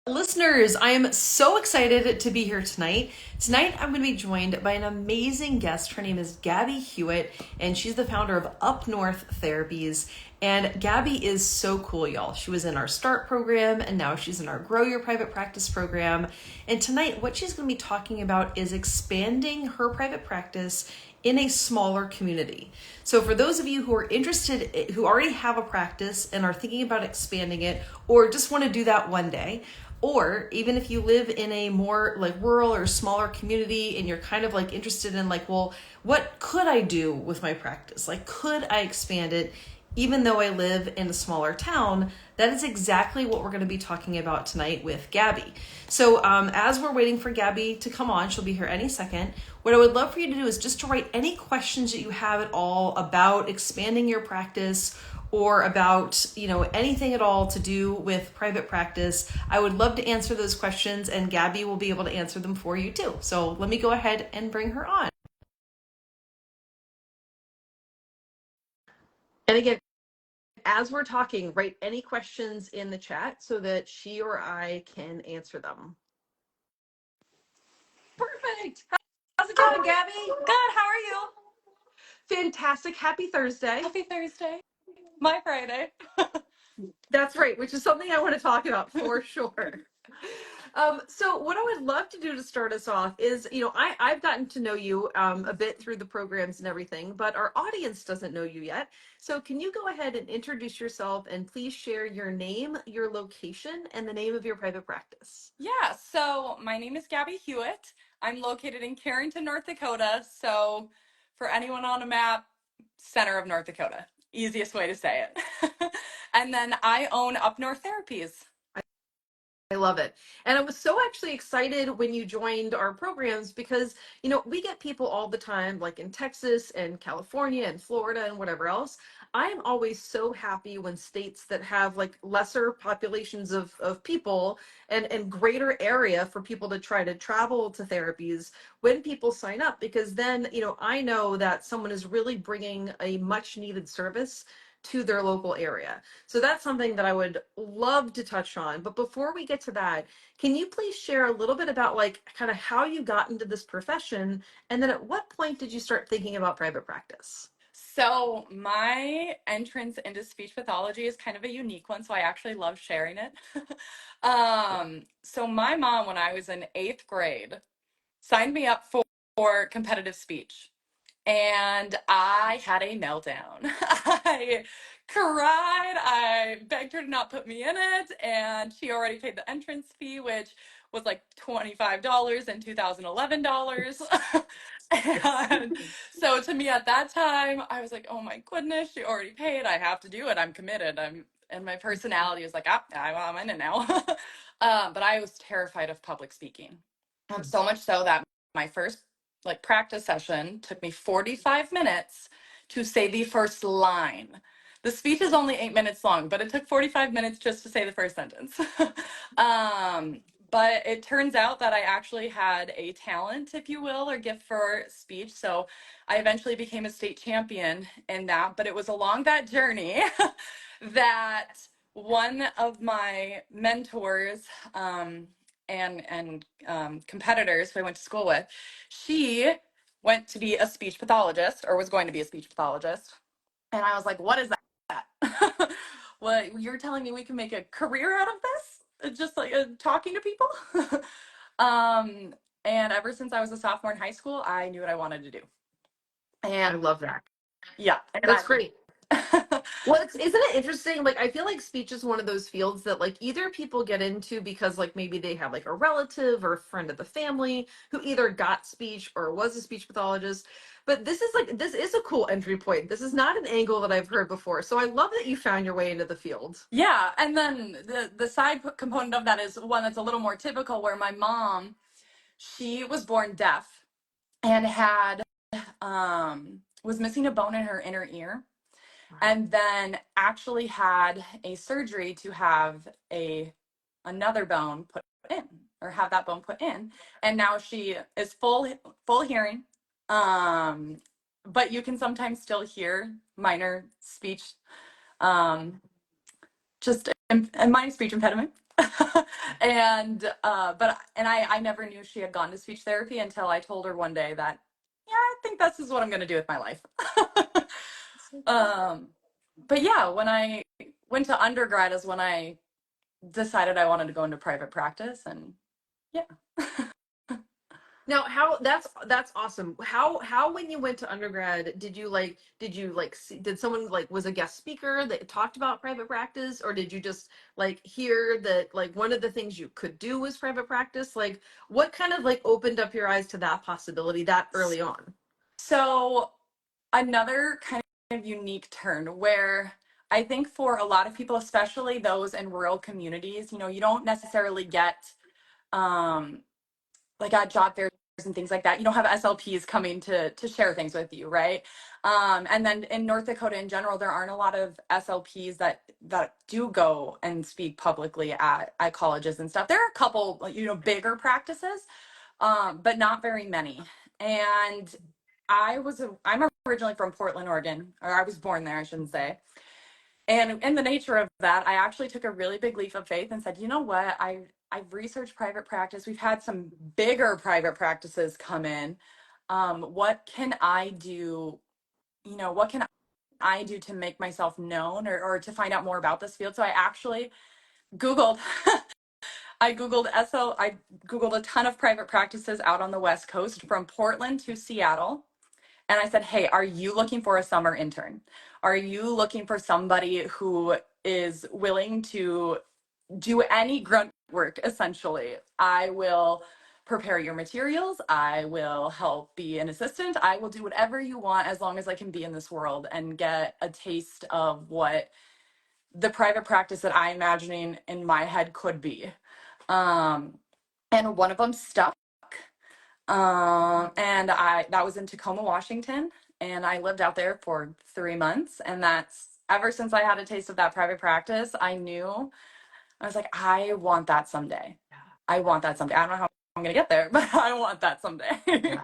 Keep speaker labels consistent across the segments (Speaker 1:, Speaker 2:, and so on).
Speaker 1: Listeners, I am so excited to be here tonight. Tonight, I'm going to be joined by an amazing guest. Her name is Gabby Hewitt, and she's the founder of UpNorth Therapies. And Gabby is so cool, y'all. She was in our START program, and now she's in our Grow Your Private Practice program. And tonight, what she's going to be talking about is expanding her private practice in a smaller community. So for those of you who are interested, who already have a practice and are thinking about expanding it, or just want to do that one day, or even if you live in a more like rural or smaller community and you're kind of like interested in like, well, what could I do with my practice? Like, could I expand it even though I live in a smaller town? That is exactly what we're going to be talking about tonight with Gabby. So as we're waiting for Gabby to come on, she'll be here any second. What I would love for you to do is just to write any questions that you have at all about expanding your practice or about, anything at all to do with private practice. I would love to answer those questions, and Gabby will be able to answer them for you too. So let me go ahead and bring her on. And again, as we're talking, write any questions in the chat so that she or I can answer them. Perfect. How's it going, Gabby?
Speaker 2: Good. How are you?
Speaker 1: Fantastic. Happy Thursday.
Speaker 2: Happy Thursday. My Friday.
Speaker 1: That's right, which is something I want to talk about for sure. So what I would love to do to start us off is, I've gotten to know you a bit through the programs and everything, but our audience doesn't know you yet. So can you go ahead and introduce yourself and please share your name, your location, and the name of your private practice?
Speaker 2: Yeah, so my name is Gabby Hewitt. I'm located in Carrington, North Dakota. So for anyone on a map, center of North Dakota. Easiest way to say it. And then I own UpNorth Therapies.
Speaker 1: I love it. And I was so actually excited when you joined our programs because, we get people all the time, like in Texas and California and Florida and whatever else. I am always so happy when states that have like lesser populations of people and greater area for people to try to travel to therapies when people sign up, because then, I know that someone is really bringing a much needed service to their local area. So that's something that I would love to touch on. But before we get to that, can you please share a little bit about like kind of how you got into this profession? And then at what point did you start thinking about private practice?
Speaker 2: So my entrance into speech pathology is kind of a unique one, so I actually love sharing it. So my mom, when I was in 8th grade, signed me up for competitive speech. And I had a meltdown. I cried. I begged her to not put me in it. And she already paid the entrance fee, which was like $25 and $2011. And so to me at that time, I was like, oh my goodness, she already paid. I have to do it. I'm committed. And my personality was like, I'm in it now. But I was terrified of public speaking. So much so that my first practice session took me 45 minutes to say the first line. The speech is only 8 minutes long, but it took 45 minutes just to say the first sentence. But it turns out that I actually had a talent, if you will, or gift for speech. So I eventually became a state champion in that, but it was along that journey that one of my mentors, and competitors who I went to school with, she went to be a speech pathologist, or was going to be a speech pathologist. And I was like, what is that? What, you're telling me we can make a career out of this? Just like talking to people? And ever since I was a sophomore in high school, I knew what I wanted to do.
Speaker 1: And I love that.
Speaker 2: Yeah.
Speaker 1: That's great. Well, isn't it interesting? Like, I feel like speech is one of those fields that like either people get into because like maybe they have like a relative or a friend of the family who either got speech or was a speech pathologist. But this is a cool entry point. This is not an angle that I've heard before. So I love that you found your way into the field.
Speaker 2: Yeah, and then the side component of that is one that's a little more typical, where my mom, she was born deaf and had was missing a bone in her inner ear, and then actually had a surgery to have another bone put in, or have that bone put in, and now she is full hearing, but you can sometimes still hear minor speech, just a minor speech impediment. I never knew she had gone to speech therapy until I told her one day that, yeah, I think this is what I'm going to do with my life. um, but yeah, when I went to undergrad is when I decided I wanted to go into private practice, and yeah.
Speaker 1: Now, how that's awesome. How when you went to undergrad, did you like see, did someone like was a guest speaker that talked about private practice, or did you just like hear that like one of the things you could do was private practice? Like what kind of like opened up your eyes to that possibility that early on?
Speaker 2: So another kind of unique turn where I think for a lot of people, especially those in rural communities, you don't necessarily get um, like at job fairs and things like that. You don't have SLPs coming to share things with you, right? And then in North Dakota in general, there aren't a lot of SLPs that do go and speak publicly at colleges and stuff. There are a couple, bigger practices, but not very many. And I'm originally from Portland, Oregon, or I was born there, I shouldn't say. And in the nature of that, I actually took a really big leap of faith and said, you know what? I've researched private practice. We've had some bigger private practices come in. What can I do? What can I do to make myself known, or to find out more about this field? So I actually Googled, I Googled a ton of private practices out on the West Coast from Portland to Seattle. And I said, hey, are you looking for a summer intern? Are you looking for somebody who is willing to do any grunt work, essentially? I will prepare your materials. I will help be an assistant. I will do whatever you want as long as I can be in this world and get a taste of what the private practice that I'm imagining in my head could be. Um, and one of them stuck. And that was in Tacoma, Washington, and I lived out there for 3 months. And that's ever since I had a taste of that private practice, I knew I was like, I want that someday. I want that someday. I don't know how I'm gonna get there, but I want that someday.
Speaker 1: Yeah.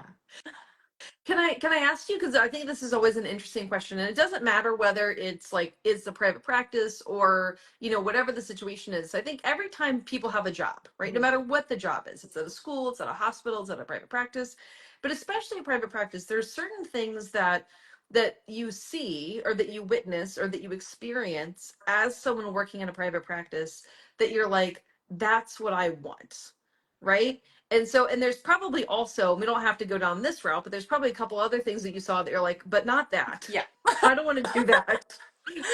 Speaker 1: Can I ask you, because I think this is always an interesting question, and it doesn't matter whether it's like it's a private practice or whatever the situation is. I think every time people have a job, right, no matter what the job is, it's at a school, it's at a hospital, it's at a private practice, but especially a private practice, there's certain things that you see or that you witness or that you experience as someone working in a private practice that you're like, that's what I want, right? And so, and there's probably also, we don't have to go down this route, but there's probably a couple other things that you saw that you're like, but not that.
Speaker 2: Yeah.
Speaker 1: I don't want to do that.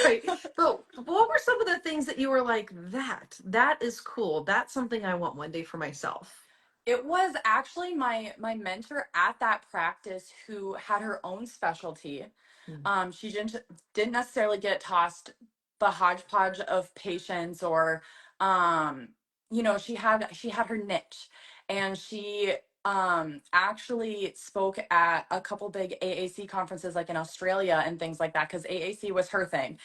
Speaker 1: Right. But what were some of the things that you were like, that is cool. That's something I want one day for myself.
Speaker 2: It was actually my mentor at that practice who had her own specialty.
Speaker 1: Mm.
Speaker 2: She didn't necessarily get tossed the hodgepodge of patients, or um, she had her niche, and she actually spoke at a couple big AAC conferences like in Australia and things like that, because AAC was her thing.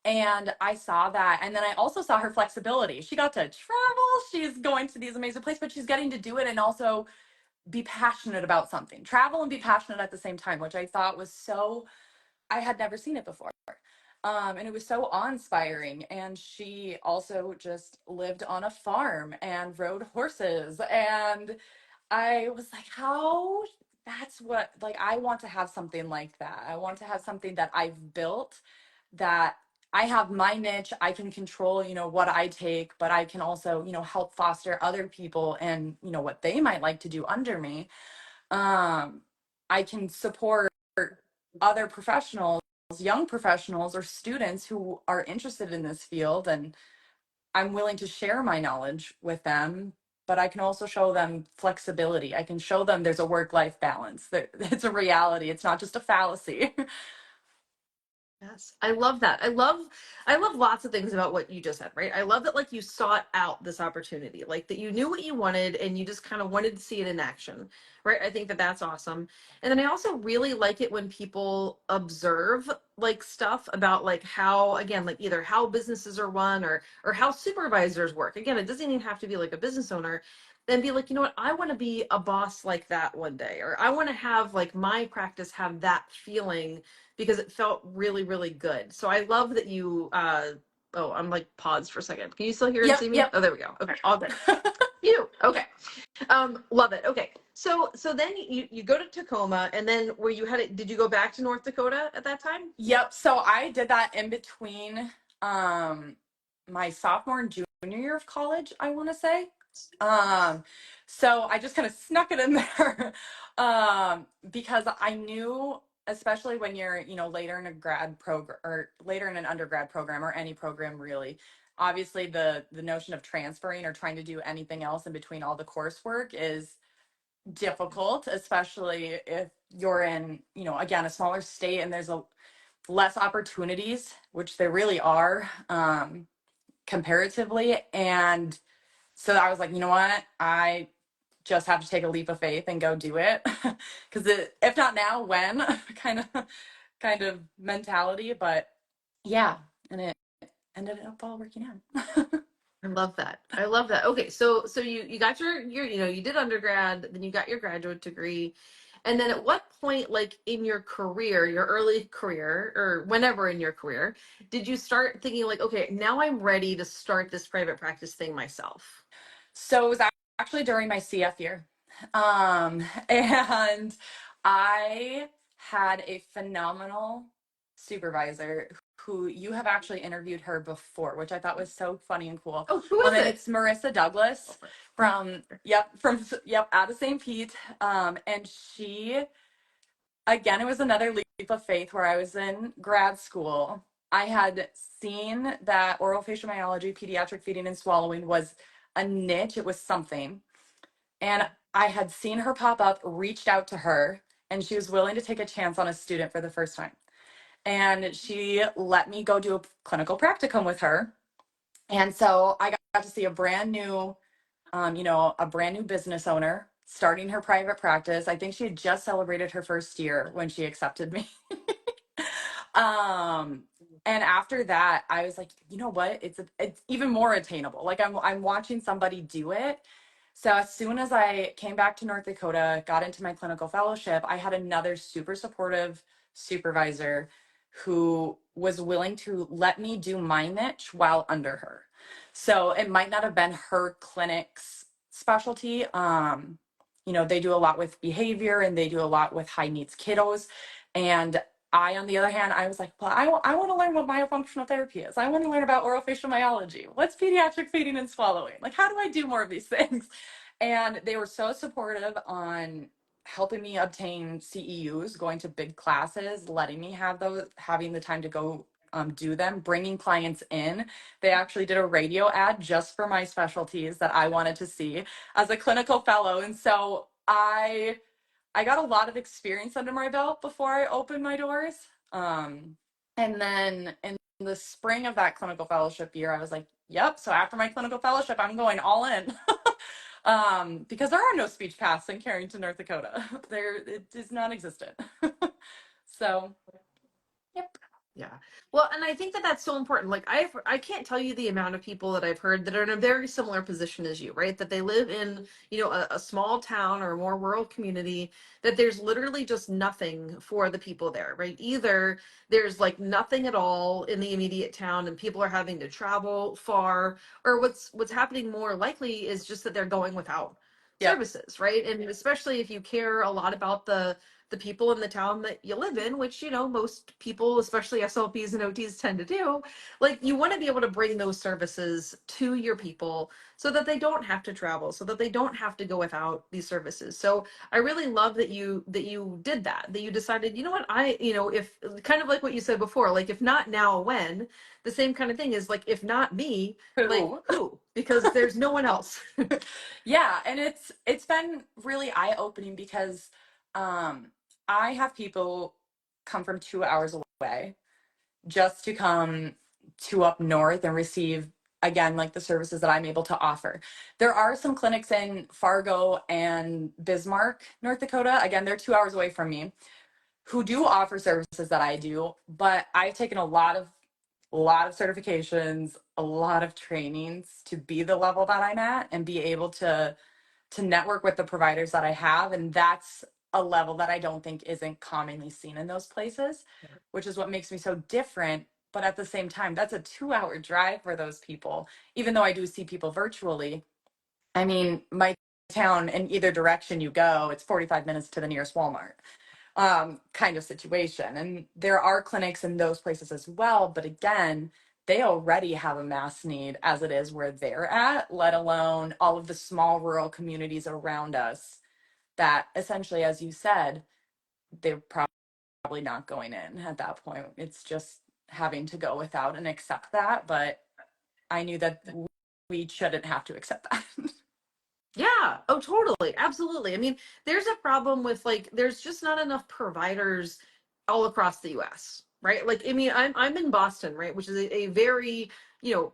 Speaker 2: And I saw that. And then I also saw her flexibility. She got to travel. She's going to these amazing places, but she's getting to do it and also be passionate about something. Travel and be passionate at the same time, which I thought was so, I had never seen it before. And it was so awe-inspiring. And she also just lived on a farm and rode horses. And I was like, how, that's what, like, I want to have something like that. I want to have something that I've built, that I have my niche. I can control, what I take, but I can also, help foster other people and, what they might like to do under me. Um, I can support other professionals, young professionals or students who are interested in this field, and I'm willing to share my knowledge with them, but I can also show them flexibility. I can show them there's a work-life balance. That it's a reality. It's not just a fallacy.
Speaker 1: Yes, I love that. I love lots of things about what you just said, right? I love that like you sought out this opportunity, like that you knew what you wanted and you just kind of wanted to see it in action, right? I think that that's awesome. And then I also really like it when people observe like stuff about like how, again, like either how businesses are run or how supervisors work. Again, it doesn't even have to be like a business owner. And be like, you know what, I want to be a boss like that one day, or I want to have like my practice have that feeling because it felt really, really good. So I love that you Oh, I'm like paused for a second. Can you still hear and
Speaker 2: Yep,
Speaker 1: see me?
Speaker 2: yep.
Speaker 1: Oh, there we go. Okay, all good. You okay? Love it. Okay, so then you go to Tacoma, and then where you had it? Did you go back to North Dakota at that time?
Speaker 2: Yep. So I did that in between um my sophomore and junior year of college, I want to say. Um so I just kind of snuck it in there because I knew, especially when you're, later in a grad program or later in an undergrad program or any program really, obviously the notion of transferring or trying to do anything else in between all the coursework is difficult, especially if you're in, again, a smaller state and there's a less opportunities, which there really are, comparatively. And so I was like, you know what? I just have to take a leap of faith and go do it. Because if not now, when? kind of mentality. But yeah, and it ended up all working out.
Speaker 1: I love that. I love that. Okay, so you got your you did undergrad, then you got your graduate degree. And then at what point, like in your career, your early career, or whenever in your career, did you start thinking like, okay, now I'm ready to start this private practice thing myself?
Speaker 2: So it was actually during my CF year. And I had a phenomenal supervisor who you have actually interviewed her before, which I thought was so funny and cool.
Speaker 1: Oh, who is
Speaker 2: And
Speaker 1: it?
Speaker 2: it's Marissa Douglas from out of St. Pete. And she, again, it was another leap of faith where I was in grad school. I had seen that oral myology, pediatric feeding and swallowing was a niche. It was something. And I had seen her pop up, reached out to her, and she was willing to take a chance on a student for the first time. And she let me go do a clinical practicum with her. And so I got to see a brand new business owner starting her private practice. I think she had just celebrated her first year when she accepted me. um, and after that, I was like, you know what? It's even more attainable. Like I'm watching somebody do it. So as soon as I came back to North Dakota, got into my clinical fellowship, I had another super supportive supervisor who was willing to let me do my niche while under her. So it might not have been her clinic's specialty. They do a lot with behavior and they do a lot with high needs kiddos. And I, on the other hand, I was like, well, I want to learn what myofunctional therapy is. I want to learn about orofacial myology. What's pediatric feeding and swallowing? Like, how do I do more of these things? And they were so supportive on helping me obtain CEUs, going to big classes, letting me have those, having the time to go do them, bringing clients in. They actually did a radio ad just for my specialties that I wanted to see as a clinical fellow. And so I got a lot of experience under my belt before I opened my doors. And then in the spring of that clinical fellowship year, I was like, yep. So after my clinical fellowship, I'm going all in. Because there are no speech paths in Carrington, North Dakota. It is non-existent. So, yep.
Speaker 1: Yeah. Well, and I think that that's so important. Like I can't tell you the amount of people that I've heard that are in a very similar position as you, right? That they live in, a small town or a more rural community, that there's literally just nothing for the people there, right? Either there's like nothing at all in the immediate town and people are having to travel far, or what's happening more likely is just that they're going without
Speaker 2: Yep.
Speaker 1: services, right? And especially if you care a lot about the people in the town that you live in, which, most people, especially SLPs and OTs tend to do, like you want to be able to bring those services to your people so that they don't have to travel, so that they don't have to go without these services. So I really love that you did that you decided, you know what, if kind of like what you said before, like if not now, when? The same kind of thing is like, if not me, like
Speaker 2: Who?
Speaker 1: who? Because there's no one else.
Speaker 2: Yeah, and it's been really eye-opening because um I have people come from 2 hours away just to come to up north and receive, again, like the services that I'm able to offer. There are some clinics in Fargo and Bismarck, North Dakota. Again, they're 2 hours away from me, who do offer services that I do, but I've taken a lot of certifications, a lot of trainings to be the level that I'm at and be able to network with the providers that I have. And that's a level that I don't think isn't commonly seen in those places, which is what makes me so different But at the same time, that's a 2 hour drive for those people. Even though I do see people virtually, I mean, my town, in either direction you go, it's 45 minutes to the nearest Walmart, kind of situation. And there are clinics in those places as well. But again, they already have a mass need as it is where they're at, let alone all of the small rural communities around us that essentially, as you said, they're probably not going in at that point. It's just having to go without and accept that. But I knew that we shouldn't have to accept that.
Speaker 1: Yeah. Oh, totally. Absolutely. I mean, there's a problem with like there's just not enough providers all across the US, right? Like I mean, I'm in Boston, right, which is a very,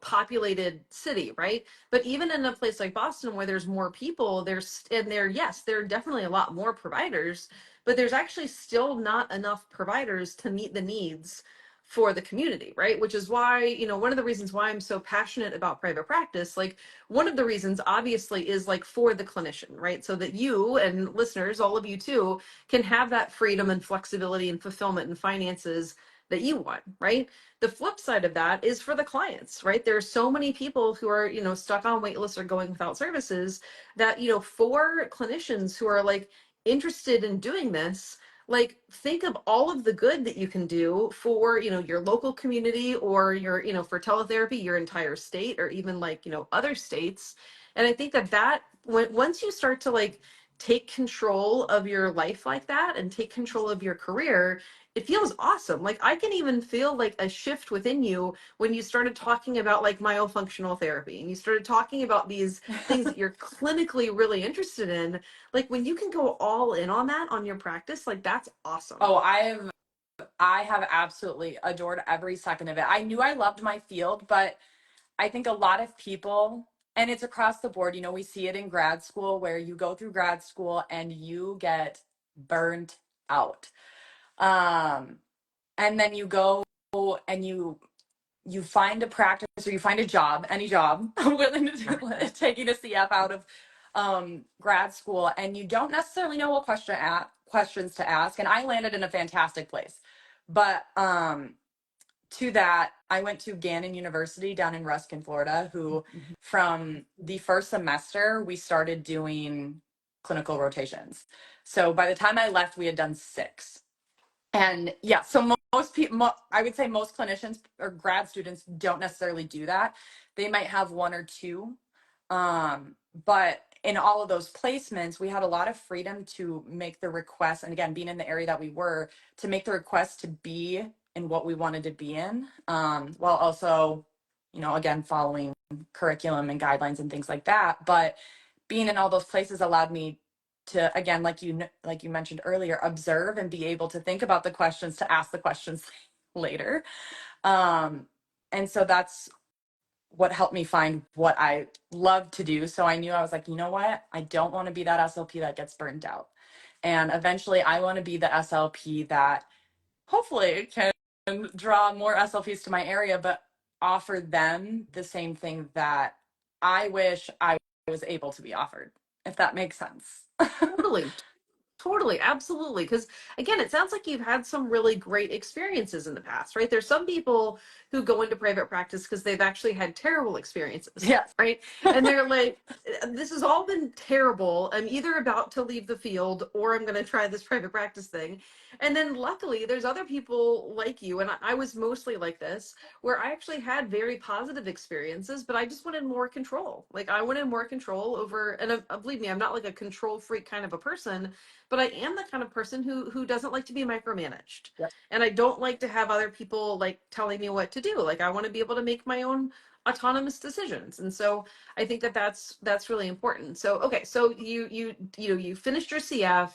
Speaker 1: populated city, right? But even in a place like Boston where there's more people, yes, there are definitely a lot more providers, but there's actually still not enough providers to meet the needs for the community, right? Which is why, one of the reasons why I'm so passionate about private practice, like one of the reasons obviously is like for the clinician, right? So that you and listeners, all of you too, can have that freedom and flexibility and fulfillment and finances that you want, right? The flip side of that is for the clients, right? There are so many people who are, stuck on wait lists or going without services that, for clinicians who are like interested in doing this, like think of all of the good that you can do for your local community or for teletherapy your entire state or even like other states. And I think that once you start to like take control of your life like that and take control of your career, it feels awesome. Like I can even feel like a shift within you when you started talking about like myofunctional therapy and you started talking about these things that you're clinically really interested in. Like when you can go all in on that on your practice, like that's awesome.
Speaker 2: Oh, I have absolutely adored every second of it. I knew I loved my field, but I think a lot of people, and it's across the board, we see it in grad school where you go through grad school and you get burnt out. Um, and then you go and you find a practice or you find a job, any job, willing to do, taking a CF out of grad school, and you don't necessarily know what questions to ask. And I landed in a fantastic place, but to that, I went to Gannon University down in Ruskin, Florida, who from the first semester, we started doing clinical rotations. So by the time I left, we had done 6. And yeah, so most people, I would say most clinicians or grad students don't necessarily do that. They might have 1 or 2. But in all of those placements, we had a lot of freedom to make the request. And again, being in the area that we were, to make the request to be in what we wanted to be in, while also, again, following curriculum and guidelines and things like that. But being in all those places allowed me to, again, like you mentioned earlier, observe and be able to think about the questions to ask the questions later. And so that's what helped me find what I love to do. So I knew I was like, you know what? I don't want to be that SLP that gets burnt out. And eventually I want to be the SLP that hopefully can draw more SLPs to my area, but offer them the same thing that I wish I was able to be offered, if that makes sense.
Speaker 1: Totally. Totally, absolutely. Because again, it sounds like you've had some really great experiences in the past, right? There's some people who go into private practice because they've actually had terrible experiences,
Speaker 2: Yes.
Speaker 1: right? And they're like, this has all been terrible. I'm either about to leave the field or I'm going to try this private practice thing. And then luckily, there's other people like you, and I was mostly like this, where I actually had very positive experiences, but I just wanted more control. Like I wanted more control over, and believe me, I'm not like a control freak kind of a person, but I am the kind of person who doesn't like to be micromanaged.
Speaker 2: Yep.
Speaker 1: And I don't like to have other people like telling me what to do. Like I want to be able to make my own autonomous decisions. And so I think that's really important. So okay, so you finished your CF,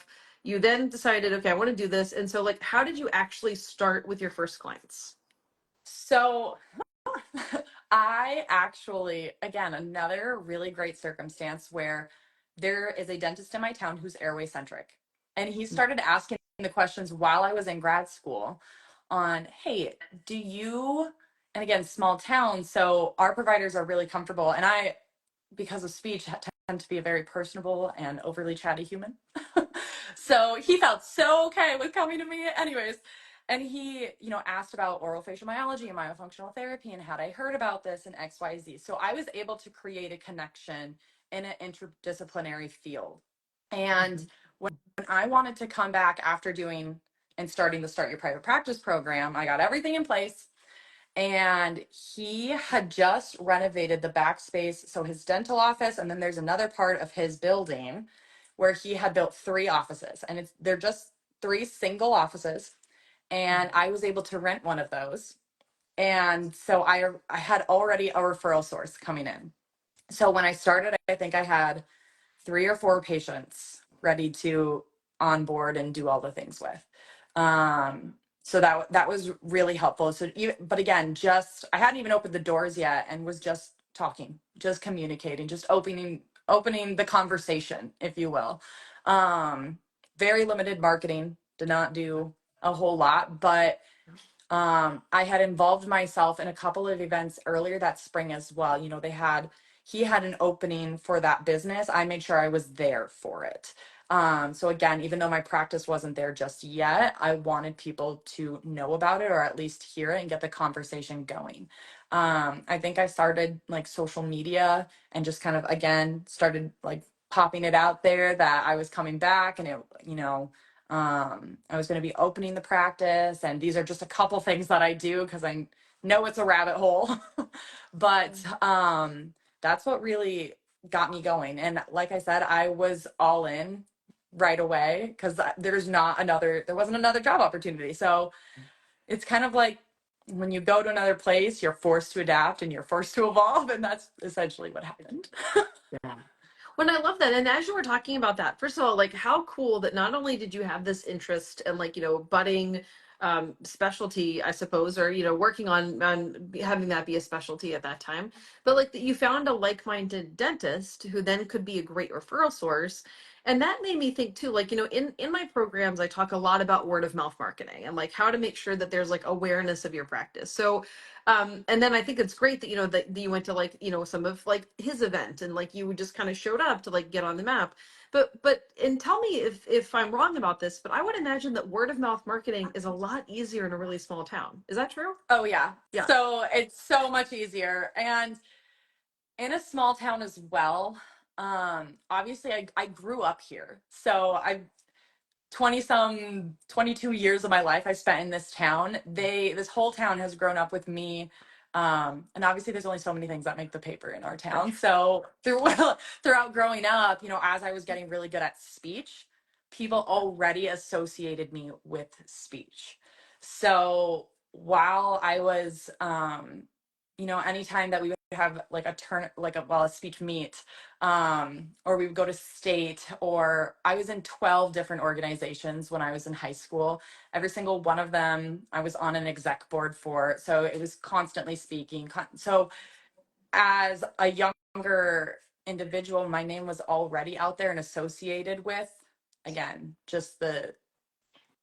Speaker 1: you then decided, okay, I want to do this. And so like how did you actually start with your first clients?
Speaker 2: So I actually, again, another really great circumstance where there is a dentist in my town who's airway centric. And he started asking the questions while I was in grad school on, hey, do you, and again, small town, so our providers are really comfortable. And I, because of speech, tend to be a very personable and overly chatty human. So he felt so okay with coming to me. Anyways, And he, asked about oral facial myology and myofunctional therapy and had I heard about this and XYZ. So I was able to create a connection in an interdisciplinary field. And when I wanted to come back after doing and starting the Start Your Private Practice program, I got everything in place. And he had just renovated the back space. So his dental office, and then there's another part of his building where he had built 3 offices. And they're just 3 single offices. And I was able to rent one of those. And so I had already a referral source coming in. So when I started, I think I had 3 or 4 patients ready to onboard and do all the things with. So that was really helpful. So but again, I hadn't even opened the doors yet and was just talking, just communicating, just opening the conversation, if you will. Very limited marketing, did not do a whole lot, but I had involved myself in a couple of events earlier that spring as well. He had an opening for that business. I made sure I was there for it. So again, even though my practice wasn't there just yet, I wanted people to know about it or at least hear it and get the conversation going. I think I started like social media and just kind of, again, started like popping it out there that I was coming back and I was going to be opening the practice, and these are just a couple things that I do because I know it's a rabbit hole. But that's what really got me going. And like I said, I was all in right away because there wasn't another job opportunity. So it's kind of like when you go to another place, you're forced to adapt and you're forced to evolve. And that's essentially what happened.
Speaker 1: Yeah. When I love that. And as you were talking about that, first of all, like how cool that not only did you have this interest and like, budding specialty, I suppose, or, working on having that be a specialty at that time, but like that you found a like-minded dentist who then could be a great referral source. And that made me think too, like, in my programs, I talk a lot about word of mouth marketing and like how to make sure that there's like awareness of your practice. So and then I think it's great that that you went to like some of like his event and like you just kind of showed up to like get on the map. But and tell me if I'm wrong about this, but I would imagine that word of mouth marketing is a lot easier in a really small town. Is that true?
Speaker 2: Oh, yeah.
Speaker 1: Yeah.
Speaker 2: So it's so much easier. And in a small town as well, obviously I grew up here. So I 22 years of my life I spent in this town. This whole town has grown up with me. And obviously there's only so many things that make the paper in our town. So throughout growing up, as I was getting really good at speech, people already associated me with speech. So while I was, anytime that we would have like a speech meet, or we would go to state, or I was in 12 different organizations when I was in high school. Every single one of them I was on an exec board for. So it was constantly speaking. So as a younger individual, my name was already out there and associated with, again, just the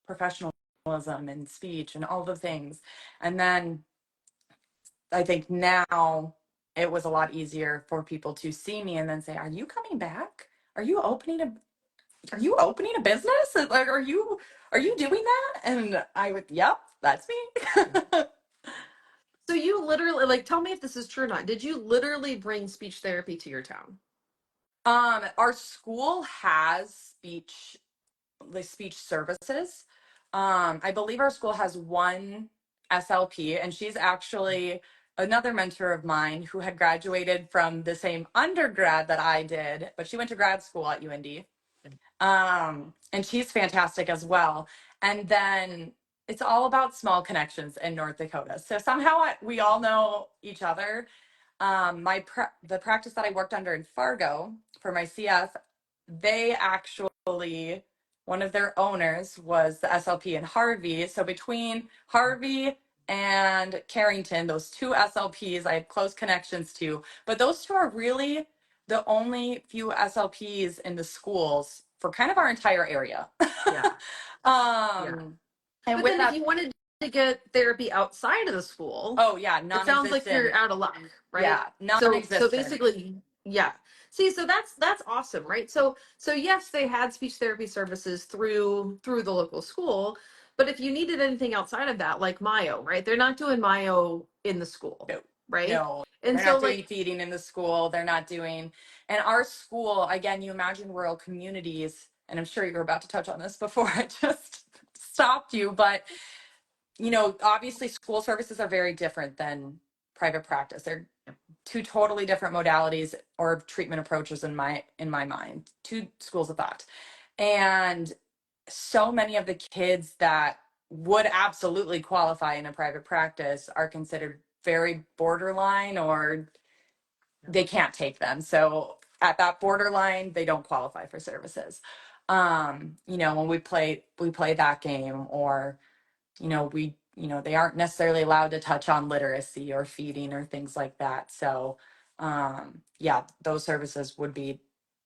Speaker 2: professionalism and speech and all the things. And then I think now it was a lot easier for people to see me and then say, "Are you coming back? Are you opening a business? Like, are you doing that?" And I would, "Yep, that's me."
Speaker 1: So you literally like tell me if this is true or not. Did you literally bring speech therapy to your town?
Speaker 2: Our school has speech services. I believe our school has one SLP, and she's actually another mentor of mine who had graduated from the same undergrad that I did, but she went to grad school at UND. And she's fantastic as well. And then it's all about small connections in North Dakota. So somehow we all know each other. The practice that I worked under in Fargo for my CF, they actually, one of their owners was the SLP in Harvey. So between Harvey and Carrington, those 2 SLPs I have close connections to, but those 2 are really the only few SLPs in the schools for kind of our entire area.
Speaker 1: Yeah. Yeah.
Speaker 2: And
Speaker 1: But
Speaker 2: with
Speaker 1: then if
Speaker 2: that,
Speaker 1: you wanted to get therapy outside of the school,
Speaker 2: oh yeah,
Speaker 1: it sounds like you're
Speaker 2: non-existent.
Speaker 1: out of luck, right?
Speaker 2: Yeah,
Speaker 1: So
Speaker 2: non-existent.
Speaker 1: basically, yeah. See, so that's awesome, right? So yes, they had speech therapy services through the local school, But if you needed anything outside of that, like myo, right? They're not doing myo in the school,
Speaker 2: No,
Speaker 1: right?
Speaker 2: no,
Speaker 1: And
Speaker 2: they're
Speaker 1: so
Speaker 2: not
Speaker 1: like,
Speaker 2: doing feeding in the school. They're not doing, and our school, again, you imagine rural communities, and I'm sure you were about to touch on this before I just stopped you, but obviously school services are very different than private practice. They're two totally different modalities or treatment approaches in my mind, two schools of thought. And so many of the kids that would absolutely qualify in a private practice are considered very borderline, or they can't take them. So at that borderline, they don't qualify for services. When we play that game, or they aren't necessarily allowed to touch on literacy or feeding or things like that. So yeah, those services would be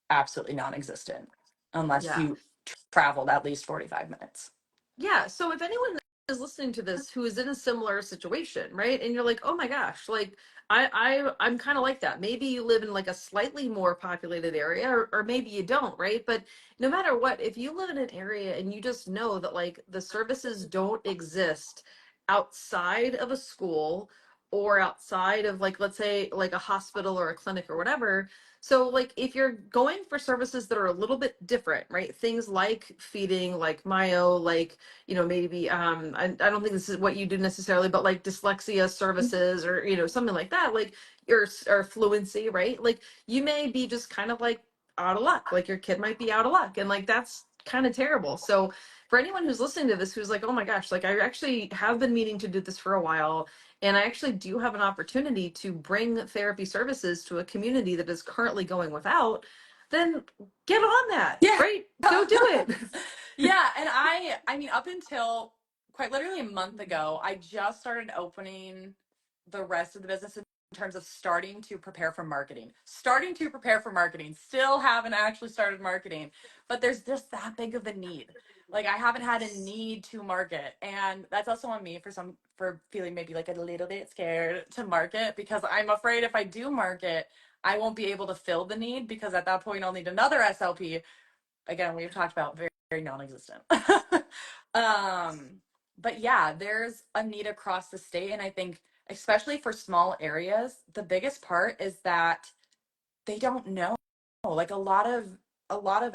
Speaker 2: absolutely non-existent unless
Speaker 1: yeah.
Speaker 2: you traveled at least 45 minutes.
Speaker 1: Yeah. So if anyone is listening to this who is in a similar situation, right? And you're like, oh my gosh, like I'm kind of like that. Maybe you live in like a slightly more populated area, or maybe you don't, right? But no matter what, if you live in an area and you just know that like the services don't exist outside of a school or outside of like, let's say like a hospital or a clinic or whatever. So like if you're going for services that are a little bit different, right? Things like feeding, like myo, like maybe I don't think this is what you do necessarily, but like dyslexia services, or something like that, like or fluency, right? Like you may be just kind of like out of luck, like your kid might be out of luck, and like that's kind of terrible. So for anyone who's listening to this who's like, oh my gosh, like I actually have been meaning to do this for a while, and I actually do have an opportunity to bring therapy services to a community that is currently going without, then get on that,
Speaker 2: Yeah.
Speaker 1: right? Go do it.
Speaker 2: Yeah, and I mean, up until quite literally a month ago, I just started opening the rest of the business in terms of starting to prepare for marketing. Starting to prepare for marketing. Still haven't actually started marketing, but there's just that big of a need. Like I haven't had a need to market, and that's also on me for feeling maybe like a little bit scared to market, because I'm afraid if I do market, I won't be able to fill the need, because at that point I'll need another SLP. Again, we've talked about very, very non-existent. um, but yeah, there's a need across the state. And I think, especially for small areas, the biggest part is that they don't know. Like a lot of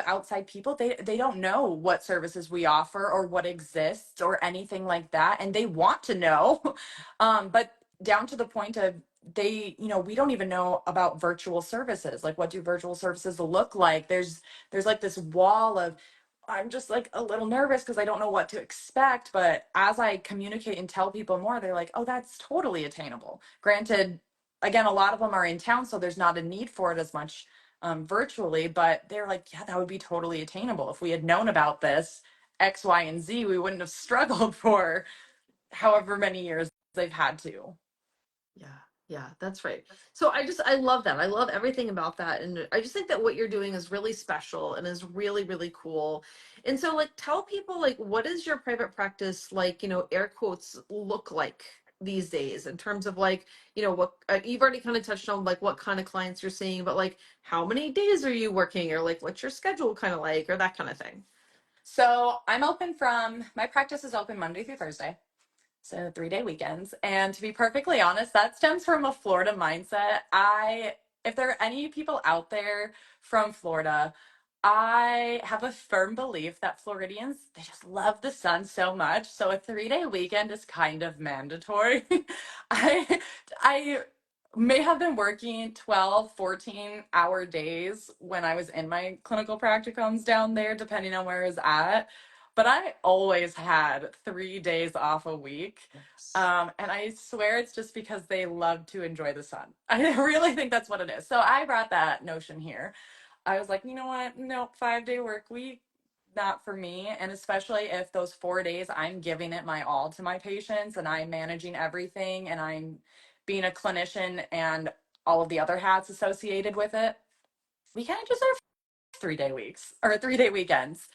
Speaker 2: outside people, they don't know what services we offer or what exists or anything like that, and they want to know. But down to the point of, we don't even know about virtual services. Like, what do virtual services look like? There's like this wall of, I'm just like a little nervous because I don't know what to expect. But as I communicate and tell people more, they're like, oh, that's totally attainable. Granted, again, a lot of them are in town, so there's not a need for it as much virtually, but they're like, yeah, that would be totally attainable. If we had known about this X, Y, and Z, we wouldn't have struggled for however many years they've had to.
Speaker 1: Yeah, yeah, that's right. So I love that. I love everything about that. And I just think that what you're doing is really special and is really, really cool. And so like tell people like what is your private practice like, air quotes look like these days in terms of like, what you've already kind of touched on like what kind of clients you're seeing, but like how many days are you working, or like what's your schedule kind of like, or that kind of thing.
Speaker 2: So my practice is open Monday through Thursday. So 3-day weekends. And to be perfectly honest, that stems from a Florida mindset. If there are any people out there from Florida, I have a firm belief that Floridians, they just love the sun so much. So a 3-day weekend is kind of mandatory. I, I may have been working 12, 14-hour days when I was in my clinical practicums down there, depending on where I was at. But I always had 3 days off a week. And I swear it's just because they love to enjoy the sun. I really think that's what it is. So I brought that notion here. I was like, you know what? No, 5-day work week, not for me. And especially if those 4 days I'm giving it my all to my patients and I'm managing everything and I'm being a clinician and all of the other hats associated with it, we kind of just are 3-day weeks or 3-day weekends.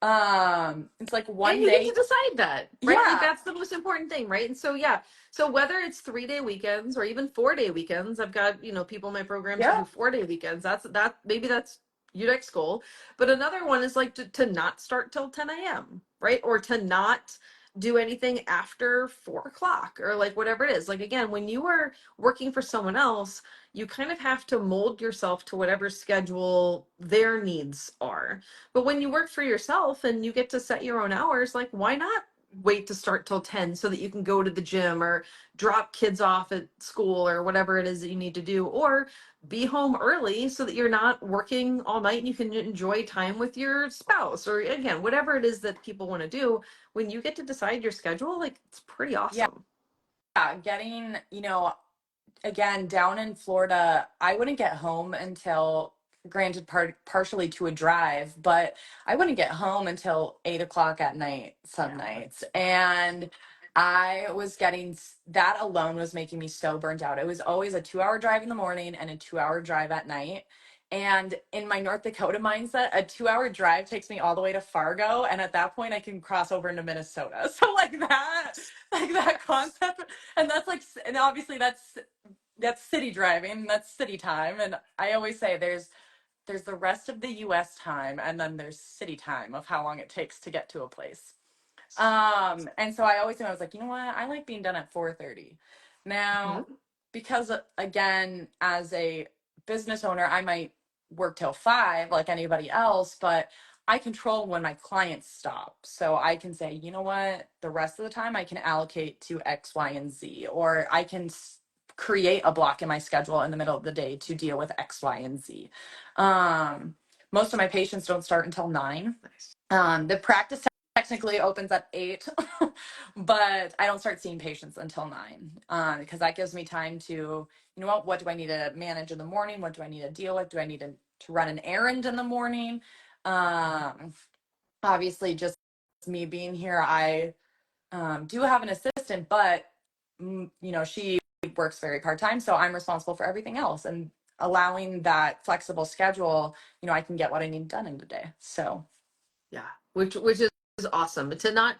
Speaker 2: It's like
Speaker 1: And
Speaker 2: one
Speaker 1: you get to
Speaker 2: day.
Speaker 1: decide that, right? Like
Speaker 2: Yeah.
Speaker 1: that's the most important thing, right? And so yeah, so whether it's 3-day weekends or even 4-day weekends, I've got people in my programs who
Speaker 2: Yeah.
Speaker 1: do 4-day weekends. That maybe that's your next goal. But another one is like to not start till 10 a.m., right? Or to not do anything after 4 o'clock or like whatever it is. Like, again, when you are working for someone else, you kind of have to mold yourself to whatever schedule their needs are. But when you work for yourself and you get to set your own hours, like, why not wait to start till 10 so that you can go to the gym or drop kids off at school or whatever it is that you need to do, or be home early so that you're not working all night and you can enjoy time with your spouse, or again, whatever it is that people want to do. When you get to decide your schedule, like, it's pretty
Speaker 2: Yeah,
Speaker 1: awesome.
Speaker 2: getting, again, down in Florida, I wouldn't get home until, granted, partially to a drive, but I wouldn't get home until 8 o'clock at night some nights. And I was getting that alone was making me so burnt out. It was always a 2 hour drive in the morning and a 2 hour drive at night. And in my North Dakota mindset, a 2 hour drive takes me all the way to Fargo. And at that point, I can cross over into Minnesota. So, like that concept. And that's like, and obviously that's city driving, that's city time. And I always say there's the rest of the US time, and then there's city time of how long it takes to get to a place. And so I always knew, I was like, you know what, I like being done at 4:30 now.
Speaker 1: Mhm.
Speaker 2: Because again, as a business owner, I might work till 5 like anybody else, but I control when my clients stop. So I can say, you know what, the rest of the time I can allocate to X, Y, and Z, or I can create a block in my schedule in the middle of the day to deal with X, Y, and Z. Most of my patients don't start until 9. The practice technically opens at 8, but I don't start seeing patients until 9, because that gives me time to, you know what do I need to manage in the morning? What do I need to deal with? Do I need to run an errand in the morning? Obviously, just me being here, I do have an assistant, but she works very part-time, so I'm responsible for everything else, and allowing that flexible schedule, I can get what I need done in the day. So
Speaker 1: Yeah, which is awesome. But to not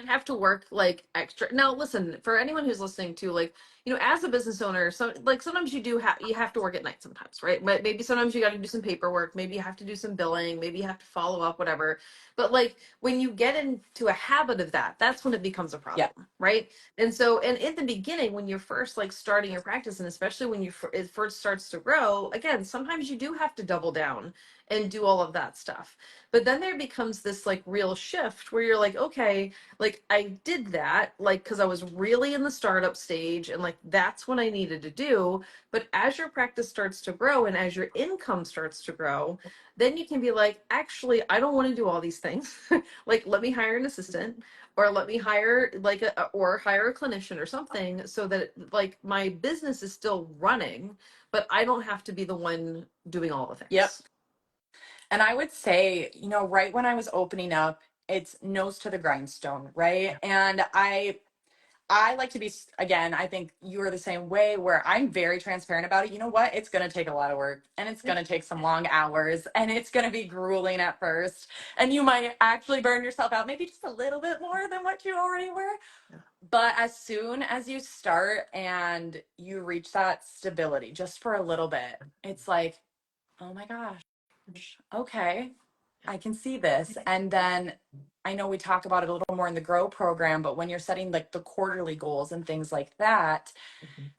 Speaker 1: have to work like extra. Now, listen, for anyone who's listening to, like, as a business owner, so like sometimes you have to work at night sometimes, right? But maybe sometimes you got to do some paperwork, maybe you have to do some billing, maybe you have to follow up, whatever. But like when you get into a habit of that, that's when it becomes a
Speaker 2: yeah.
Speaker 1: problem, right? And so, and in the beginning, when you're first like starting your practice, and especially when it first starts to grow, again, sometimes you do have to double down and do all of that stuff. But then there becomes this like real shift where you're like, okay, like I did that, like, because I was really in the startup stage and like that's what I needed to do. But as your practice starts to grow and as your income starts to grow, then you can be like, actually, I don't want to do all these things. Like, let me hire an assistant, or let me hire like or hire a clinician or something, so that like my business is still running, but I don't have to be the one doing all the
Speaker 2: Yep.
Speaker 1: things.
Speaker 2: And I would say, right when I was opening up, it's nose to the grindstone, right? And I like to be, again, I think you are the same way, where I'm very transparent about it. You know what? It's going to take a lot of work, and it's going to take some long hours, and it's going to be grueling at first. And you might actually burn yourself out, maybe just a little bit more than what you already were. But as soon as you start and you reach that stability just for a little bit, it's like, oh my gosh, okay, I can see this. And then I know we talk about it a little more in the Grow program, but when you're setting like the quarterly goals and things like that,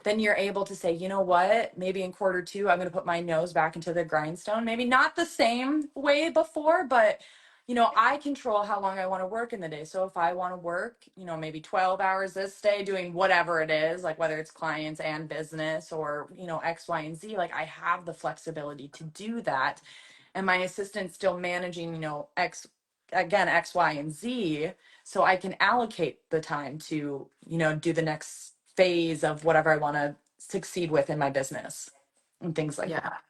Speaker 2: then you're able to say, you know what, maybe in quarter 2, I'm going to put my nose back into the grindstone. Maybe not the same way before, but I control how long I want to work in the day. So if I want to work, maybe 12 hours this day doing whatever it is, like whether it's clients and business or, X, Y, and Z, like I have the flexibility to do that. And my assistant's still managing, X, Y, and Z. So I can allocate the time to, do the next phase of whatever I want to succeed with in my business and things like
Speaker 1: Yeah.
Speaker 2: that.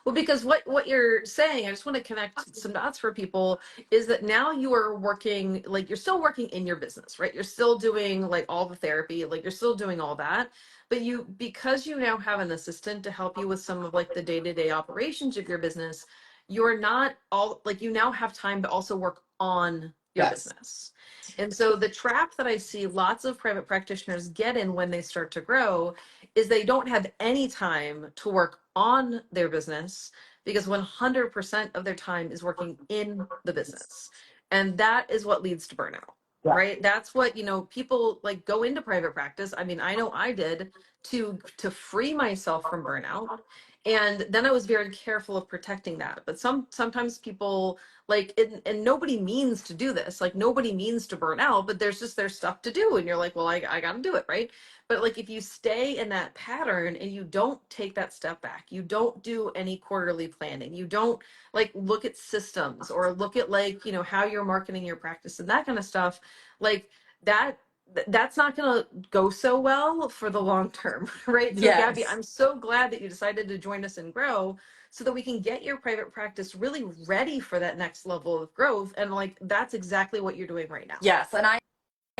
Speaker 1: Well, because what you're saying, I just want to connect some dots for people, is that now you are working, like you're still working in your business, right? You're still doing like all the therapy, like you're still doing all that. But because you now have an assistant to help you with some of like the day-to-day operations of your business, you're not all like, you now have time to also work on your
Speaker 2: Yes.
Speaker 1: business. And so the trap that I see lots of private practitioners get in when they start to grow is they don't have any time to work on their business, because 100% of their time is working in the business. And that is what leads to burnout.
Speaker 3: Yeah.
Speaker 1: right? That's what, people like go into private practice. I mean, I know I did to free myself from burnout. And then I was very careful of protecting that. But sometimes people like and nobody means to do this. Like nobody means to burn out, but there's stuff to do and you're like, well, I got to do it, right? But like if you stay in that pattern and you don't take that step back, you don't do any quarterly planning, you don't like look at systems or look at like, how you're marketing your practice and that kind of stuff, like that that's not going to go so well for the long term, right? So Gabby,
Speaker 2: Yes.
Speaker 1: I'm so glad that you decided to join us and grow so that we can get your private practice really ready for that next level of growth. And like that's exactly what you're doing right now.
Speaker 2: Yes. And I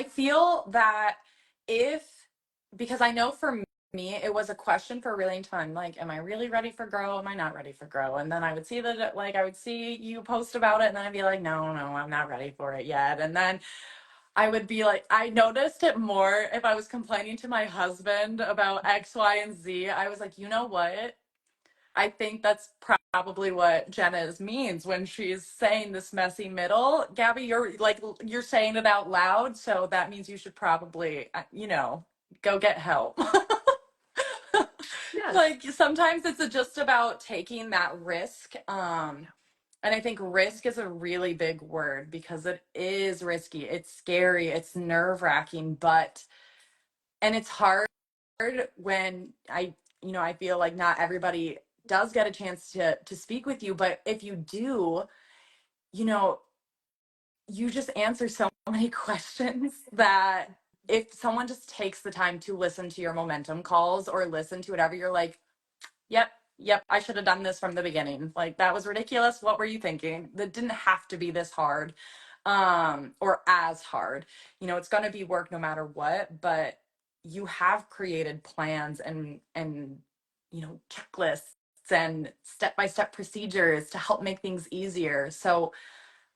Speaker 2: feel that if, because I know for me, it was a question for a really long time. Like, am I really ready for grow? Am I not ready for grow? And then I would see that, like, I would see you post about it, and then I'd be like, no, no, I'm not ready for it yet. And then I would be like, I noticed it more if I was complaining to my husband about X, Y, and Z. I was like, you know what? I think that's probably what Jena means when she's saying this messy middle. Gabby, you're saying it out loud, so that means you should probably, go get help.
Speaker 1: Yes.
Speaker 2: Like sometimes it's just about taking that risk. And I think risk is a really big word because it is risky. It's scary. It's nerve wracking, and it's hard when I feel like not everybody does get a chance to speak with you, but if you do, you know, you just answer so many questions that if someone just takes the time to listen to your momentum calls or listen to whatever, you're like, yep, yep, I should have done this from the beginning. Like that was ridiculous. What were you thinking? That didn't have to be this hard, or as hard. It's going to be work no matter what, but you have created plans and checklists and step-by-step procedures to help make things easier. So,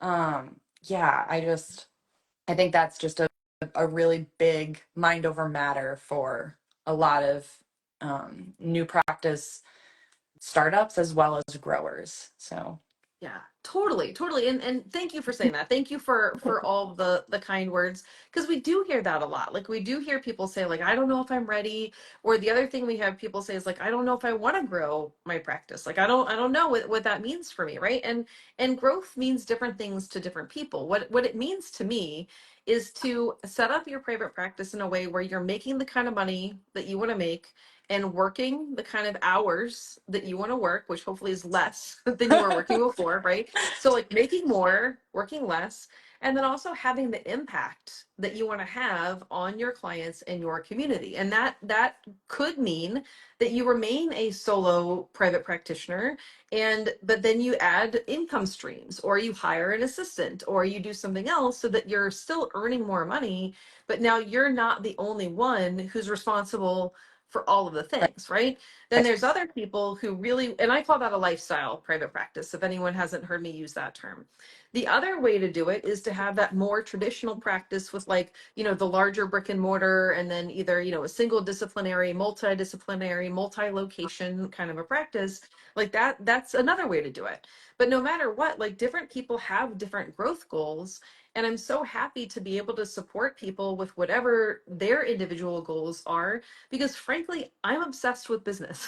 Speaker 2: yeah, I think that's just a really big mind over matter for a lot of new practice startups as well as growers. So
Speaker 1: Yeah, totally, totally. And thank you for saying that. Thank you for all the kind words because we do hear that a lot. Like we do hear people say like I don't know if I'm ready, or the other thing we have people say is like I don't know if I want to grow my practice. Like I don't know what that means for me, right? And growth means different things to different people. What it means to me is to set up your private practice in a way where you're making the kind of money that you want to make and working the kind of hours that you want to work, which hopefully is less than you were working before, right? So like making more, working less, and then also having the impact that you want to have on your clients and your community. And that could mean that you remain a solo private practitioner but then you add income streams or you hire an assistant or you do something else so that you're still earning more money, but now you're not the only one who's responsible for all of the things, right? Then there's other people who really, and I call that a lifestyle private practice, if anyone hasn't heard me use that term. The other way to do it is to have that more traditional practice with like, the larger brick and mortar and then either, a single disciplinary, multidisciplinary, multi-location kind of a practice like that. That's another way to do it. But no matter what, like different people have different growth goals. And I'm so happy to be able to support people with whatever their individual goals are because frankly, I'm obsessed with business.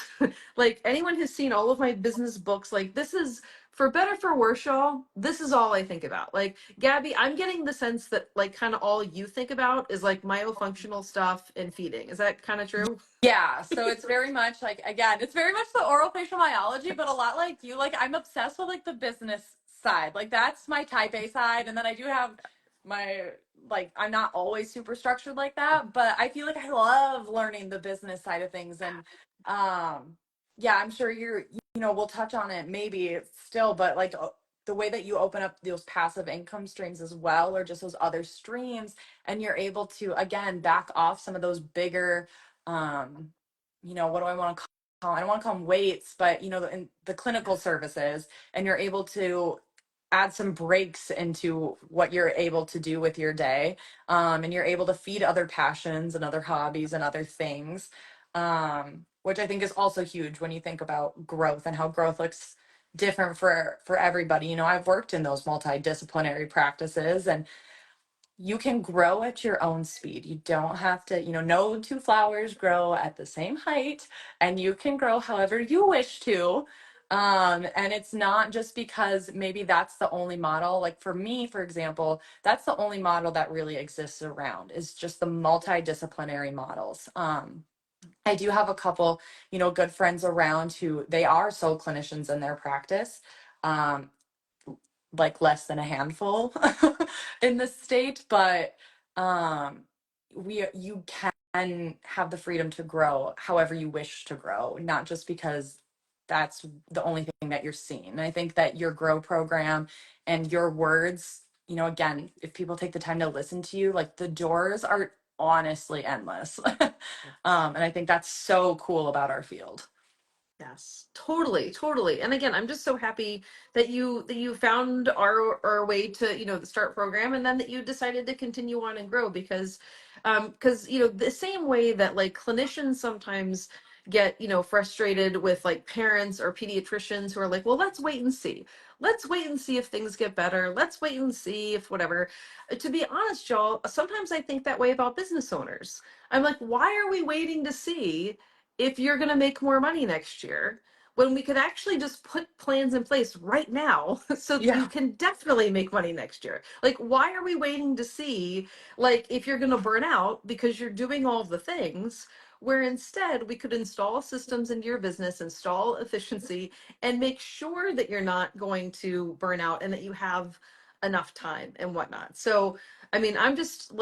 Speaker 1: Like anyone who's seen all of my business books, like this is for better for worse, y'all, this is all I think about. Like Gabby, I'm getting the sense that like kind of all you think about is like myofunctional stuff and feeding. Is that kind of true?
Speaker 2: yeah, so it's very much like, again, it's very much the oral facial myology, but a lot like you. Like I'm obsessed with like the business side. Like that's my type A side, and then I do have my, like, I'm not always super structured like that, but I feel like I love learning the business side of things. And yeah, I'm sure we'll touch on it maybe still, but like the way that you open up those passive income streams as well, or just those other streams, and you're able to again back off some of those bigger, what do I want to call? I don't want to call them weights, but in the clinical services, and you're able to add some breaks into what you're able to do with your day, and you're able to feed other passions and other hobbies and other things, which I think is also huge when you think about growth and how growth looks different for everybody. I've worked in those multidisciplinary practices, and you can grow at your own speed. You don't have to, no two flowers grow at the same height, and you can grow however you wish to. And it's not just because maybe that's the only model. Like for me, for example, that's the only model that really exists around, is just the multidisciplinary models. I do have a couple, good friends around who they are sole clinicians in their practice. Um, like less than a handful in the state, but um you can have the freedom to grow however you wish to grow, not just because that's the only thing that you're seeing. And I think that your grow program and your words, again, if people take the time to listen to you, like the doors are honestly endless. And I think that's so cool about our field.
Speaker 1: Yes, totally, totally. And again, I'm just so happy that you found our way to, the start program, and then that you decided to continue on and grow, because the same way that like clinicians sometimes get, frustrated with like parents or pediatricians who are like, well, let's wait and see. Let's wait and see if things get better. Let's wait and see if whatever. To be honest, y'all, sometimes I think that way about business owners. I'm like, why are we waiting to see if you're going to make more money next year when we could actually just put plans in place right now so that you
Speaker 2: Yeah.
Speaker 1: can definitely make money next year? Like, why are we waiting to see like if you're going to burn out because you're doing all the things, where instead we could install systems into your business, install efficiency, and make sure that you're not going to burn out and that you have enough time and whatnot. So I mean, I'm just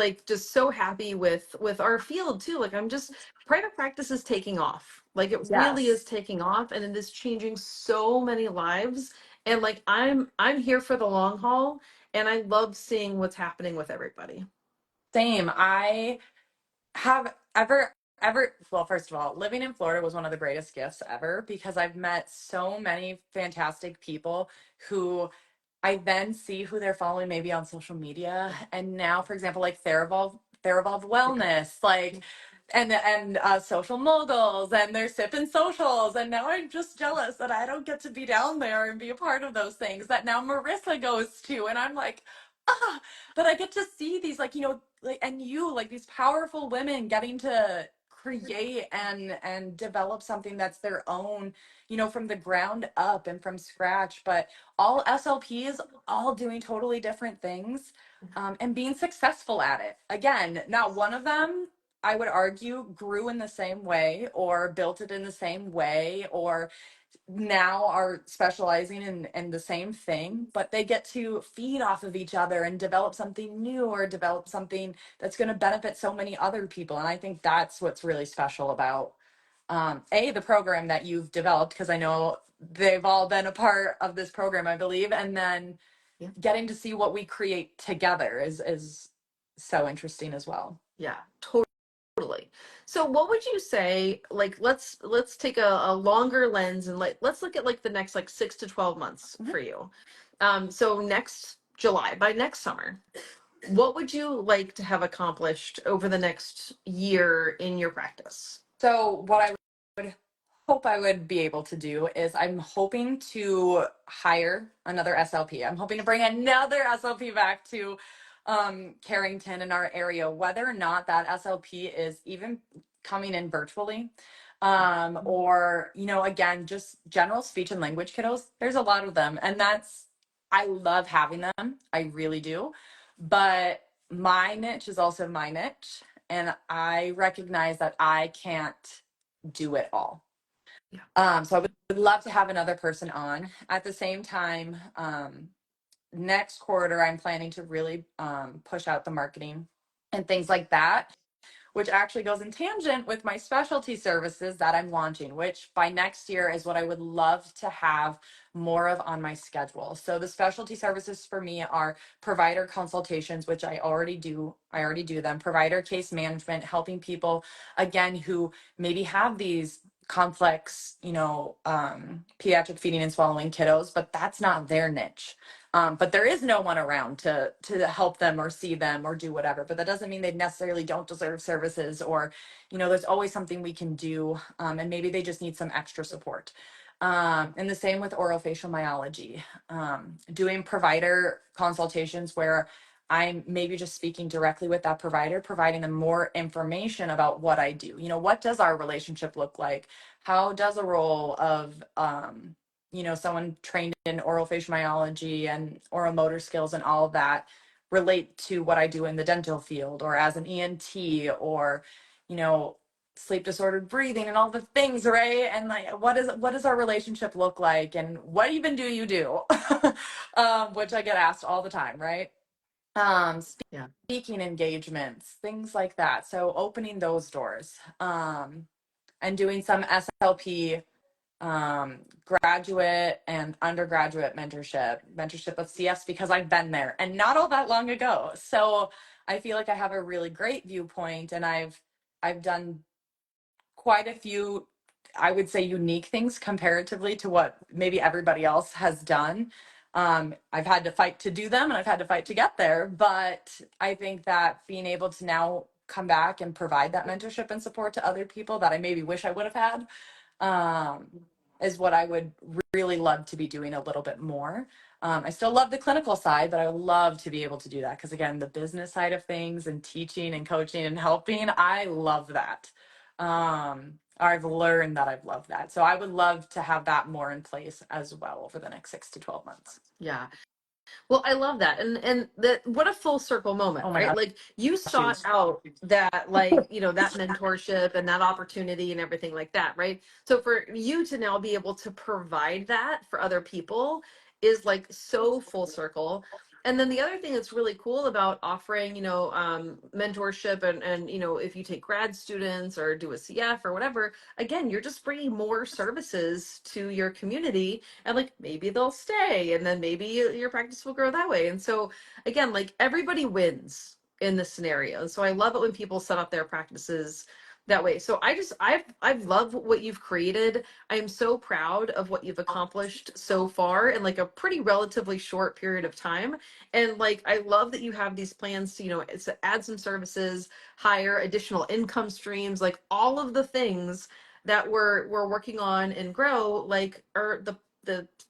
Speaker 1: so happy with our field too. Like I'm just private practice is taking off. Like it really
Speaker 2: Yes.
Speaker 1: is taking off, and it is changing so many lives. And like I'm here for the long haul, and I love seeing what's happening with everybody.
Speaker 2: Same. I have ever well, first of all, living in Florida was one of the greatest gifts ever, because I've met so many fantastic people who I then see who they're following maybe on social media. And now, for example, like Theravolve Wellness, like and social moguls, and they're sipping socials. And now I'm just jealous that I don't get to be down there and be a part of those things that now Marissa goes to. And I'm like, ah, but I get to see these, like, like, and you, like, these powerful women getting to create and develop something that's their own, from the ground up and from scratch. But all SLPs, all doing totally different things, and being successful at it. Again, not one of them, I would argue, grew in the same way or built it in the same way, or now are specializing in the same thing, but they get to feed off of each other and develop something new, or develop something that's going to benefit so many other people. And I think that's what's really special about the program that you've developed, because I know they've all been a part of this program, I believe, and then
Speaker 1: Yeah.
Speaker 2: getting to see what we create together is so interesting as well.
Speaker 1: Yeah, totally. So what would you say, like let's take a longer lens and let's look at like the next like 6 to 12 months
Speaker 2: Mhm.
Speaker 1: for you. So next July, by next summer, what would you like to have accomplished over the next year in your practice?
Speaker 2: So what I would hope I would be able to do is, I'm hoping to hire another SLP. I'm hoping to bring another SLP back to Carrington in our area, whether or not that SLP is even coming in virtually. Or, again, just general speech and language kiddos. There's a lot of them. And I love having them. I really do. But my niche is also my niche. And I recognize that I can't do it all.
Speaker 1: Yeah.
Speaker 2: So I would love to have another person on. At the same time, next quarter, I'm planning to really push out the marketing and things like that, which actually goes in tangent with my specialty services that I'm launching, which by next year is what I would love to have more of on my schedule. So the specialty services for me are provider consultations, which I already do. I already do them. Provider case management, helping people, again, who maybe have these complex, pediatric feeding and swallowing kiddos, but that's not their niche. But there is no one around to help them or see them or do whatever. But that doesn't mean they necessarily don't deserve services, or, there's always something we can do, and maybe they just need some extra support. And the same with orofacial myology, doing provider consultations where I'm maybe just speaking directly with that provider, providing them more information about what I do. You know, what does our relationship look like? How does a role of, someone trained in oral facial myology and oral motor skills and all of that relate to what I do in the dental field or as an ENT or, you know, sleep disordered breathing and all the things, right? And like, what does our relationship look like? And what even do you do? Which I get asked all the time, right? um
Speaker 1: Yeah.
Speaker 2: Speaking engagements, things like that, so opening those doors, and doing some SLP, graduate and undergraduate mentorship of CS, because I've been there and not all that long ago, so I feel like I have a really great viewpoint, and I've done quite a few, I would say, unique things comparatively to what maybe everybody else has done. I've had to fight to do them and I've had to fight to get there. But I think that being able to now come back and provide that mentorship and support to other people that I maybe wish I would have had, um, is what I would really love to be doing a little bit more. I still love the clinical side, but I would love to be able to do that because, again, the business side of things and teaching and coaching and helping, I love that. I've learned that I've loved that. So I would love to have that more in place as well over the next 6 to 12 months.
Speaker 1: Yeah. Well, I love that. And that, what a full circle moment,
Speaker 2: Oh my
Speaker 1: right?
Speaker 2: gosh,
Speaker 1: Like you sought
Speaker 2: shoes.
Speaker 1: out that, like, that mentorship and that opportunity and everything like that, right? So for you to now be able to provide that for other people is like so full circle. And then the other thing that's really cool about offering, mentorship and, if you take grad students or do a CF or whatever, again, you're just bringing more services to your community, and like maybe they'll stay, and then maybe your practice will grow that way. And so again, like everybody wins in this scenario. And so I love it when people set up their practices that way. So I've loved what you've created. I am so proud of what you've accomplished so far in like a pretty relatively short period of time. And like I love that you have these plans to, add some services, hire additional income streams, like all of the things that we're working on and grow, like are the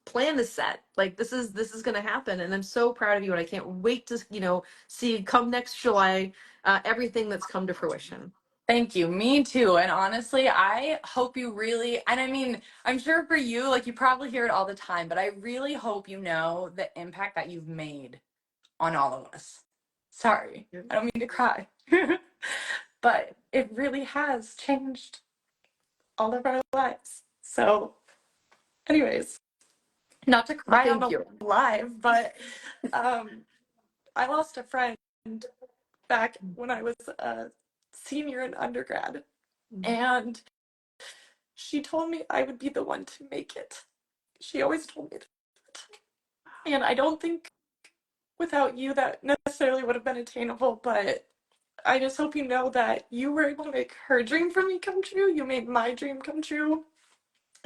Speaker 1: plan is set. Like this is going to happen, and I'm so proud of you, and I can't wait to see come next July, everything that's come to fruition.
Speaker 2: Thank you. Me too. And honestly, I hope you really, and I mean, I'm sure for you, like you probably hear it all the time, but I really hope you know the impact that you've made on all of us. Sorry, I don't mean to cry, but it really has changed all of our lives. So, anyways, not to
Speaker 1: Well,
Speaker 2: cry on
Speaker 1: thank
Speaker 2: a
Speaker 1: you.
Speaker 2: live, but um, I lost a friend back when I was a senior in undergrad, and she told me I would be the one to make it. She always told me that. And I don't think without you that necessarily would have been attainable, but I just hope you know that you were able to make her dream for me come true. You made my dream come true.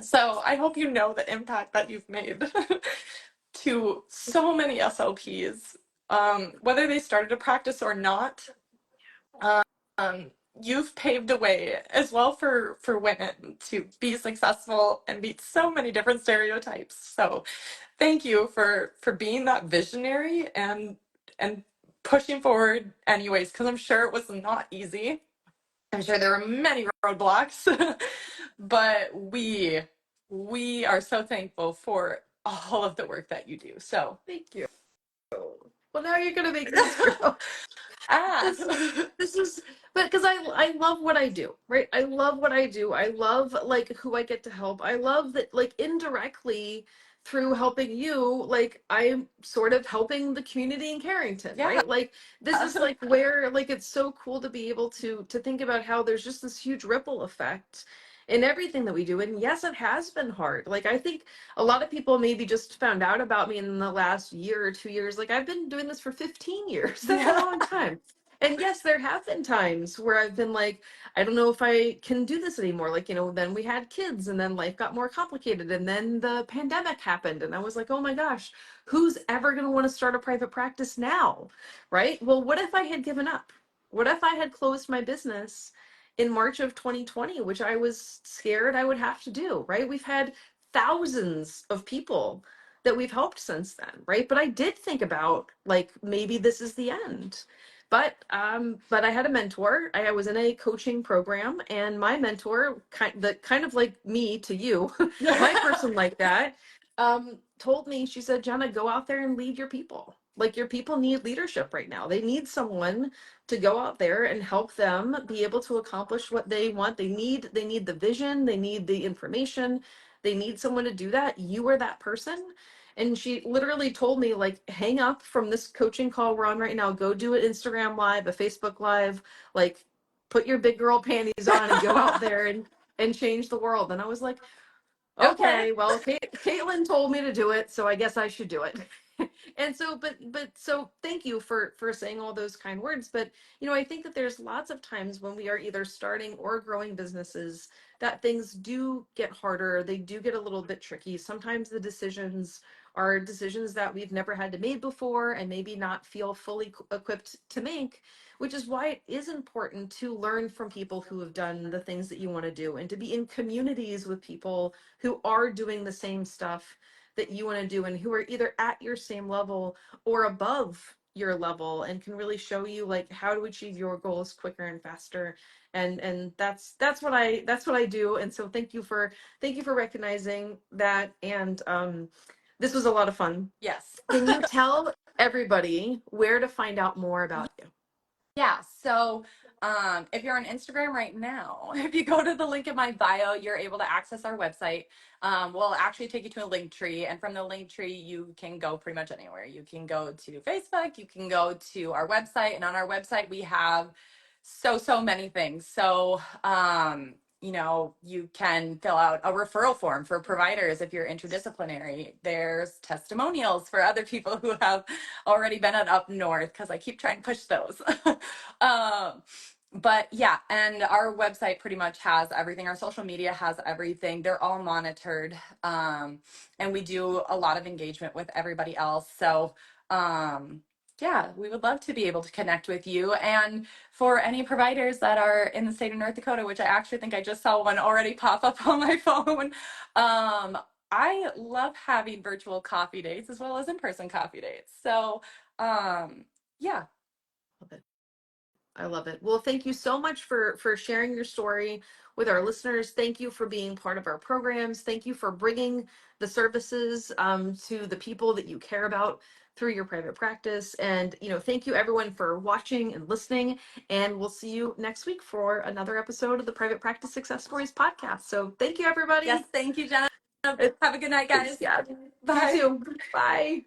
Speaker 2: So I hope you know the impact that you've made to so many SLPs, whether they started a practice or not. Um, you've paved a way as well for women to be successful and beat so many different stereotypes. So thank you for being that visionary and pushing forward anyways, because I'm sure it was not easy. I'm sure there were many roadblocks, but we are so thankful for all of the work that you do. So
Speaker 1: Thank you. Well, now you're gonna make this grow.
Speaker 2: ah
Speaker 1: this this is but because I love what I do, right? I love what I do. I love like who I get to help. I love that like indirectly through helping you, like I'm sort of helping the community in Carrington,
Speaker 2: yeah.
Speaker 1: right? Like this is like where like it's so cool to be able to think about how there's just this huge ripple effect in everything that we do. And yes, it has been hard. Like I think a lot of people maybe just found out about me in the last year or 2 years. Like I've been doing this for 15 years. That's a
Speaker 2: Yeah.
Speaker 1: long time. And yes, there have been times where I've been like, I don't know if I can do this anymore. Like, then we had kids and then life got more complicated. And then the pandemic happened. And I was like, oh my gosh, who's ever going to want to start a private practice now? Right? Well, what if I had given up? What if I had closed my business in March of 2020, which I was scared I would have to do, right? We've had thousands of people that we've helped since then, right? But I did think about like maybe this is the end. But I had a mentor. I was in a coaching program, and my mentor, kind of like me to you, my person like that, told me, she said, Jena, go out there and lead your people. Like your people need leadership right now. They need someone to go out there and help them be able to accomplish what they want. They need the vision, they need the information, they need someone to do that. You are that person. And she literally told me, like, hang up from this coaching call we're on right now, go do an Instagram live, a Facebook live, like put your big girl panties on and go out there and change the world. And I was like,
Speaker 2: Okay.
Speaker 1: okay, well, Caitlin told me to do it, so I guess I should do it. And so, so thank you for saying all those kind words. But I think that there's lots of times when we are either starting or growing businesses that things do get harder. They do get a little bit tricky. Sometimes the decisions are decisions that we've never had to make before and maybe not feel fully equipped to make, which is why it is important to learn from people who have done the things that you want to do and to be in communities with people who are doing the same stuff that you want to do and who are either at your same level or above your level and can really show you like how to achieve your goals quicker and faster. And that's what I do. And so thank you for recognizing that. And this was a lot of fun.
Speaker 2: Yes.
Speaker 1: Can you tell everybody where to find out more about you?
Speaker 2: Yeah. So if you're on Instagram right now, if you go to the link in my bio, you're able to access our website. We'll actually take you to a link tree. And from the link tree, you can go pretty much anywhere. You can go to Facebook, you can go to our website. And on our website, we have so many things. So, you can fill out a referral form for providers if you're interdisciplinary. There's testimonials for other people who have already been at UpNorth, because I keep trying to push those. But yeah, and our website pretty much has everything. Our social media has everything. They're all monitored. And we do a lot of engagement with everybody else. So, yeah, we would love to be able to connect with you. And for any providers that are in the state of North Dakota, which I actually think I just saw one already pop up on my phone, I love having virtual coffee dates as well as in-person coffee dates. So, yeah.
Speaker 1: Love it. I love it. Well, thank you so much for sharing your story with our listeners. Thank you for being part of our programs. Thank you for bringing the services to the people that you care about through your private practice. And thank you everyone for watching and listening. And we'll see you next week for another episode of the Private Practice Success Stories podcast. So thank you, everybody.
Speaker 2: Yes, thank you, Jenna. Have a good night,
Speaker 1: Thanks,
Speaker 2: guys.
Speaker 1: yeah. You
Speaker 2: Bye.
Speaker 1: too. Bye.